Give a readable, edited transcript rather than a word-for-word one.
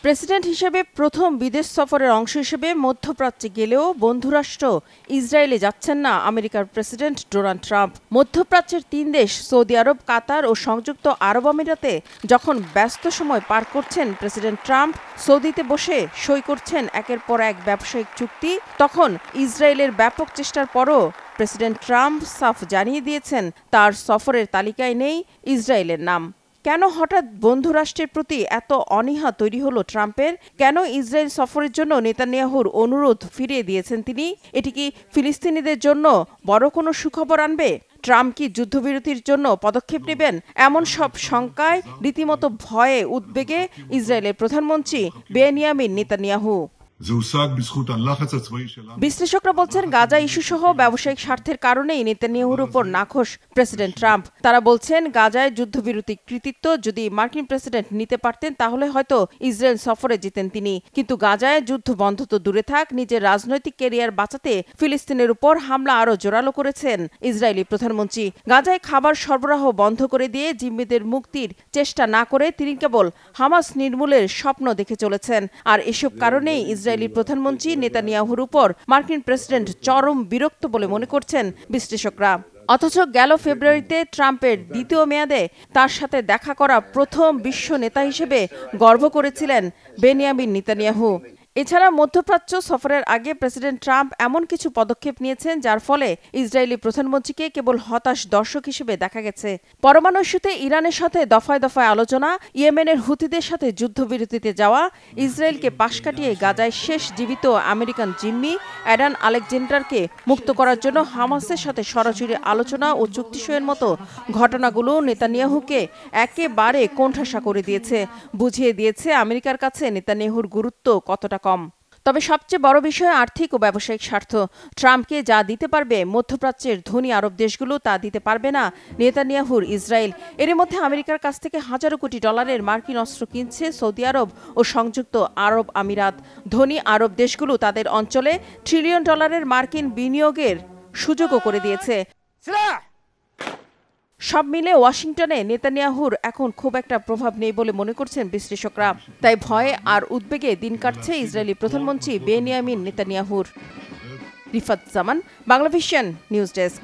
President হিসেবে প্রথম বিদেশ সফরের অংশ হিসেবে মধ্যপ্রাচ্যে গেলেও বন্ধুরাষ্ট্র ইসরায়েলে যাচ্ছেন না আমেরিকার প্রেসিডেন্ট ডোনাল্ড ট্রাম্প। মধ্যপ্রাচ্যের ৩ দেশ সৌদি আরব, কাতার ও সংযুক্ত আরব আমিরাতে যখন ব্যস্ত সময় পার করছেন প্রেসিডেন্ট ট্রাম্প, সৌদিতে বসে সই করছেন একের পর এক ব্যবসায়িক চুক্তি, তখন ইসরায়েলের ব্যাপক চেষ্টার পরও প্রেসিডেন্ট ট্রাম্প সাফ জানিয়ে দিয়েছেন তার সফরের তালিকায় নেই ইসরায়েলের নাম। কেন হঠাৎ বন্ধুরাষ্ট্রের প্রতি এত অনীহা তৈরি হলো ট্রাম্পের? কেন ইসরায়েল সফরের জন্য নেতানিয়াহুর অনুরোধ ফিরিয়ে দিয়েছেন তিনি? এটি কি ফিলিস্তিনিদের জন্য বড় কোনো সুখবর আনবে? ট্রাম্প কি যুদ্ধবিরতির জন্য পদক্ষেপ নেবেন? এমন সব শঙ্কায়, রীতিমতো ভয়ে, উদ্বেগে ইসরায়েলের প্রধানমন্ত্রী বেনিয়ামিন নেতানিয়াহু। বিশ্লেষকরা বলছেন গাজা ইস্যু সহ ব্যবসায়িক স্বার্থের কারণেই নেতানিয়াহুর উপর নাখোশ প্রেসিডেন্ট ট্রাম্প। তারা বলছেন গাজায় যুদ্ধবিরতির কৃতিত্ব যদি মার্কিন প্রেসিডেন্ট নিতে পারতেন তাহলে হয়তো ইসরায়েল সফরে যেতেন তিনি। কিন্তু গাজায় যুদ্ধ বন্ধ তো দূরে থাক, নিজের রাজনৈতিক ক্যারিয়ার বাঁচাতে ফিলিস্তিনের উপর হামলা আরও জোরালো করেছেন ইসরায়েলি প্রধানমন্ত্রী। গাজায় খাবার সরবরাহ বন্ধ করে দিয়ে জিম্মিদের মুক্তির চেষ্টা না করে তিনি কেবল হামাস নির্মূলের স্বপ্ন দেখে চলেছেন। আর এসব কারণেই ইসরায়েলি প্রধানমন্ত্রী নেতানিয়াহুর উপর মার্কিন প্রেসিডেন্ট চরম বিরক্ত বলে মনে করছেন বিশ্লেষকরা। অথচ গেল ফেব্রুয়ারিতে ট্রাম্পের দ্বিতীয় মেয়াদে তার সাথে দেখা করা প্রথম বিশ্ব নেতা হিসেবে গর্ব করেছিলেন বেনিয়ামিন নেতানিয়াহু। এছাড়া মধ্যপ্রাচ্য সফরের আগে প্রেসিডেন্ট ট্রাম্প এমন কিছু পদক্ষেপ নিয়েছেন যার ফলে ইসরায়েলি প্রধানমন্ত্রীকে কেবল হতাশ দর্শক হিসেবে দেখা গেছে। পরমাণু ইস্যুতে ইরানের সাথে দফায় দফায় আলোচনা, ইয়েমেনের হুতিদের সাথে যুদ্ধবিরতিতে যাওয়া, ইসরায়েলকে পাশ কাটিয়ে গাজায় শেষ জীবিত আমেরিকান জিম্মি অ্যাডান আলেকজান্ডারকে মুক্ত করার জন্য হামাসের সাথে সরাসরি আলোচনা ও চুক্তি সইয়ের মতো ঘটনাগুলো নেতানিয়াহুকে একেবারে কোণঠাসা করে দিয়েছে, বুঝিয়ে দিয়েছে আমেরিকার কাছে নেতানিয়াহুর গুরুত্ব কতটা কম। তবে সবচেয়ে বড় বিষয় আর্থিক ও ব্যবসায়িক স্বার্থ। ট্রাম্পকে যা দিতে পারবে মধ্যপ্রাচ্যের ধনী আরব দেশগুলো তা দিতে পারবে না নেতানিয়াহুর ইসরায়েল। এর মধ্যে আমেরিকার কাছ থেকে হাজারো কোটি ডলারের মার্কিন অস্ত্র কিনছে সৌদি আরব ও সংযুক্ত আরব আমিরাত। ধনী আরব দেশগুলো তাদের অঞ্চলে ট্রিলিয়ন ডলারের মার্কিন বিনিয়োগের সুযোগও করে দিয়েছে। সব মিলে ওয়াশিংটনে নেতানিয়াহুর এখন খুব একটা প্রভাব নেই বলে মনে করছেন বিশ্লেষকরা। তাই ভয়ে আর উদ্বেগে দিন কাটছে ইসরায়েলি প্রধানমন্ত্রী বেনিয়ামিন নেতানিয়াহুর। রিফাত জামান, বাংলাভিশন নিউজ ডেস্ক।